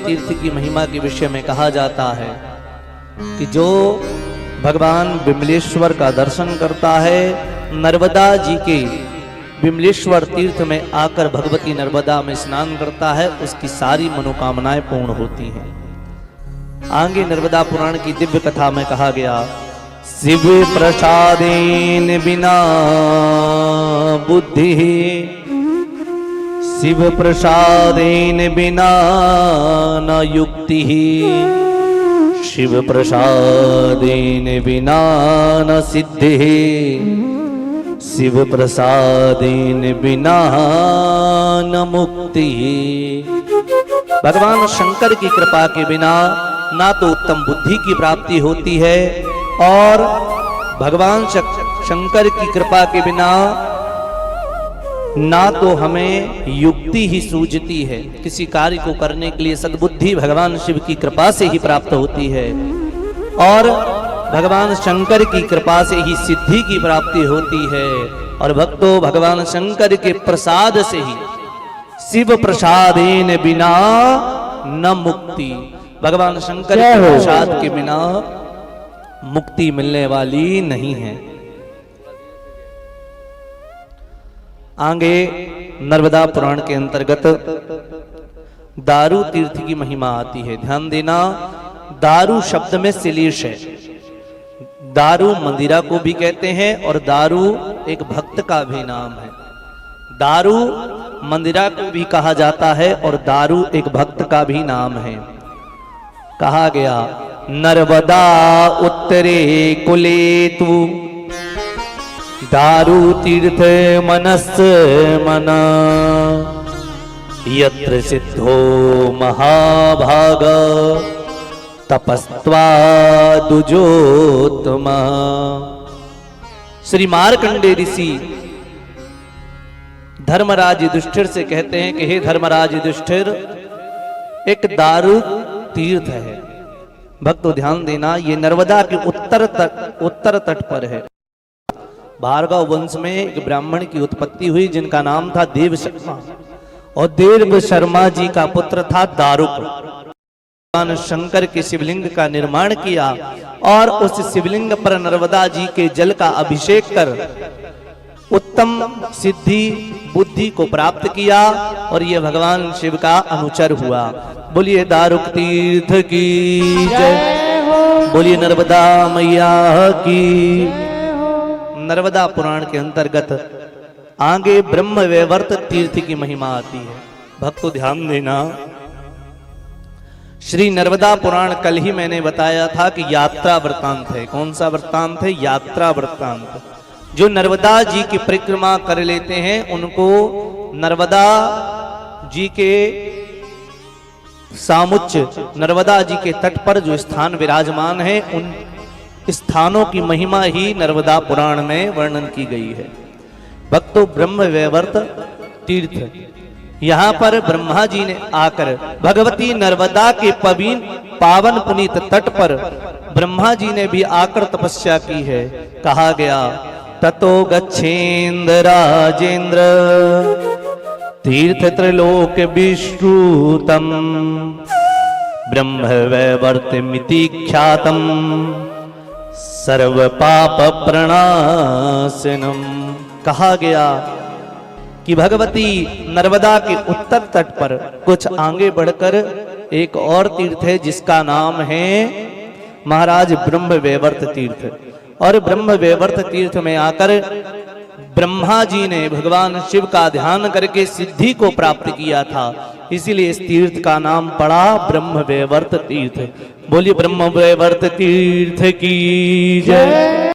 तीर्थ की महिमा के विषय में कहा जाता है कि जो भगवान विमलेश्वर का दर्शन करता है, नर्मदा जी के विमलेश्वर तीर्थ में आकर भगवती नर्मदा में स्नान करता है, उसकी सारी मनोकामनाएं पूर्ण होती हैं। आगे नर्मदा पुराण की दिव्य कथा में कहा गया, शिव प्रसादेन बिना बुद्धि, शिव प्रसादेन बिना न युक्ति, शिव प्रसादेन बिना न सिद्धि, शिव प्रसादेन बिना न मुक्ति। भगवान शंकर की कृपा के बिना ना तो उत्तम बुद्धि की प्राप्ति होती है और भगवान शंकर की कृपा के बिना ना तो हमें युक्ति ही सूझती है। किसी कार्य को करने के लिए सद्बुद्धि भगवान शिव की कृपा से ही प्राप्त होती है और भगवान शंकर की कृपा से ही सिद्धि की प्राप्ति होती है। और भक्तों, भगवान शंकर के प्रसाद से ही, शिव प्रसादेन बिना न मुक्ति, भगवान शंकर के प्रसाद के बिना मुक्ति मिलने वाली नहीं है। आगे नर्मदा पुराण के अंतर्गत दारू तीर्थ की महिमा आती है। ध्यान देना, दारू शब्द में श्लेष है। दारू मंदिरा को भी कहते हैं और दारू एक भक्त का भी नाम है। दारू मंदिरा को भी कहा जाता है और दारू एक भक्त का भी नाम है। कहा गया, नर्मदा उत्तरे कुले तु दारू तीर्थ मनस मना, यत्र सिद्धो महाभाग तपस्त्वा दुजोत्तमा। श्री मार्कंडेय ऋषि धर्मराज युधिष्ठिर से कहते हैं कि हे धर्मराज युधिष्ठिर, एक दारू तीर्थ है। भक्तों ध्यान देना, ये नर्मदा के उत्तर तट पर है। भार्गव वंश में एक ब्राह्मण की उत्पत्ति हुई जिनका नाम था देव शर्मा, और देव शर्मा जी का पुत्र था दारुक। भगवान शंकर के शिवलिंग का निर्माण किया और उस शिवलिंग पर नर्मदा जी के जल का अभिषेक कर उत्तम सिद्धि बुद्धि को प्राप्त किया और ये भगवान शिव का अनुचर हुआ। बोलिए दारुक तीर्थ की जय, बोलिए नर्मदा मैया की। नर्मदा पुराण के अंतर्गत आगे ब्रह्म वैवर्त तीर्थ की महिमा आती है। भक्तों ध्यान देना, श्री नर्मदा पुराण कल ही मैंने बताया था कि यात्रा वृत्तांत है। कौन सा वृत्तांत है? यात्रा वृत्तांत। जो नर्मदा जी की परिक्रमा कर लेते हैं उनको नर्मदा जी के सामुच्च, नर्मदा जी के तट पर जो स्थान विराजमान है, उन स्थानों की महिमा ही नर्मदा पुराण में वर्णन की गई है। भक्तों, ब्रह्म वैवर्त तीर्थ, यहाँ पर ब्रह्मा जी ने आकर भगवती नर्मदा के पावन पुनीत तट पर ब्रह्मा जी ने भी आकर तपस्या की है। कहा गया, ततो गच्छेन्द्र राजेन्द्र तीर्थ त्रिलोक विश्रुतम ब्रह्म वैवर्तमिति ख्यातम सर्व पाप प्रणाशनम। कहा गया कि भगवती नर्मदा के उत्तर तट पर कुछ आगे बढ़कर एक और तीर्थ है जिसका नाम है महाराज ब्रह्म वैवर्त तीर्थ। और ब्रह्म वैवर्त तीर्थ में आकर ब्रह्मा जी ने भगवान शिव का ध्यान करके सिद्धि को प्राप्त किया था, इसीलिए इस तीर्थ का नाम पड़ा ब्रह्म वैवर्त तीर्थ। बोलिए ब्रह्म वैवर्त तीर्थ की जय।